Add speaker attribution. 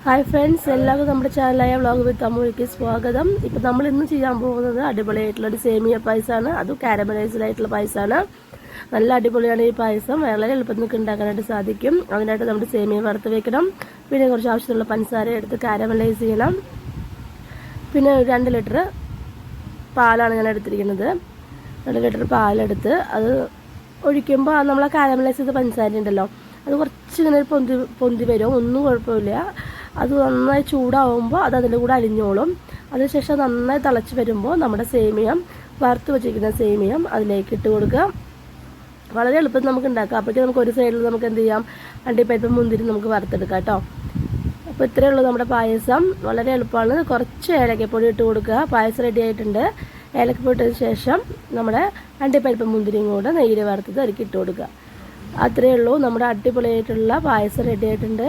Speaker 1: Hi friends, എല്ലാവർക്കും നമ്മുടെ ചാനലായ vlog വിത്ത് അമ്മൂക്ക് സ്വാഗതം. ഇപ്പം നമ്മൾ ഇന്ന് ചെയ്യാൻ പോകുന്നത് അടിപൊളിയായിട്ടുള്ളൊരു സേമിയ പായസമാണ്. അത് കാരമലൈസ്ഡ് ആയിട്ടുള്ള പായസമാണ്. നല്ല അടിപൊളിയാണ് ഈ പായസം. വളരെ എളുപ്പത്തിൽ നമുക്ക് ഉണ്ടാക്കാനായിട്ട് സാധിക്കും. അതിനായിട്ട് നമ്മുടെ സേമിയ വറുത്ത് വെക്കണം. പിന്നെ കുറച്ച് ആവശ്യത്തിനുള്ള പഞ്ചസാര എടുത്ത് കാരമലൈസ് ചെയ്യണം. പിന്നെ 2 ലിറ്റർ പാലാണ് ഞാൻ എടുത്തിരിക്കുന്നത്. 2 ലിറ്റർ പാലെടുത്ത് അത് ഒഴിക്കുമ്പോൾ നമ്മൾ ആ കാരമലൈസ് ചെയ്ത പഞ്ചസാര ഉണ്ടല്ലോ, അത് കുറച്ചിങ്ങനെ പൊന്തി വരും. ഒന്നും കുഴപ്പമില്ല. അത് നന്നായി ചൂടാവുമ്പോൾ അത് അതിൻ്റെ കൂടെ അലിഞ്ഞോളും. അതിനുശേഷം നന്നായി തിളച്ച് വരുമ്പോൾ നമ്മുടെ സേമിയം, വറുത്ത് വെച്ചിരിക്കുന്ന സേമിയം അതിലേക്ക് ഇട്ട് കൊടുക്കുക. വളരെ എളുപ്പത്തിൽ നമുക്ക് ഉണ്ടാക്കാം. അപ്പോഴേക്കും നമുക്ക് ഒരു സൈഡിൽ നമുക്ക് എന്ത് ചെയ്യാം, അണ്ടിപ്പരിപ്പ് മുന്തിരി നമുക്ക് വറുത്തെടുക്കാം കേട്ടോ. അപ്പോൾ ഇത്രയേ ഉള്ളൂ നമ്മുടെ പായസം. വളരെ എളുപ്പമാണ്. കുറച്ച് ഏലക്കപ്പൊടി ഇട്ട് കൊടുക്കുക. പായസം റെഡി ആയിട്ടുണ്ട്. ഏലക്കപ്പൊടി ഇട്ടതിന് ശേഷം നമ്മുടെ അണ്ടിപ്പരിപ്പ് മുന്തിരിയും കൂടെ നെയ്യിൽ വറുത്തത് അതിലേക്ക് ഇട്ട് കൊടുക്കുക. അത്രയേ ഉള്ളൂ. നമ്മുടെ അടിപൊളിയായിട്ടുള്ള പായസം റെഡി ആയിട്ടുണ്ട്.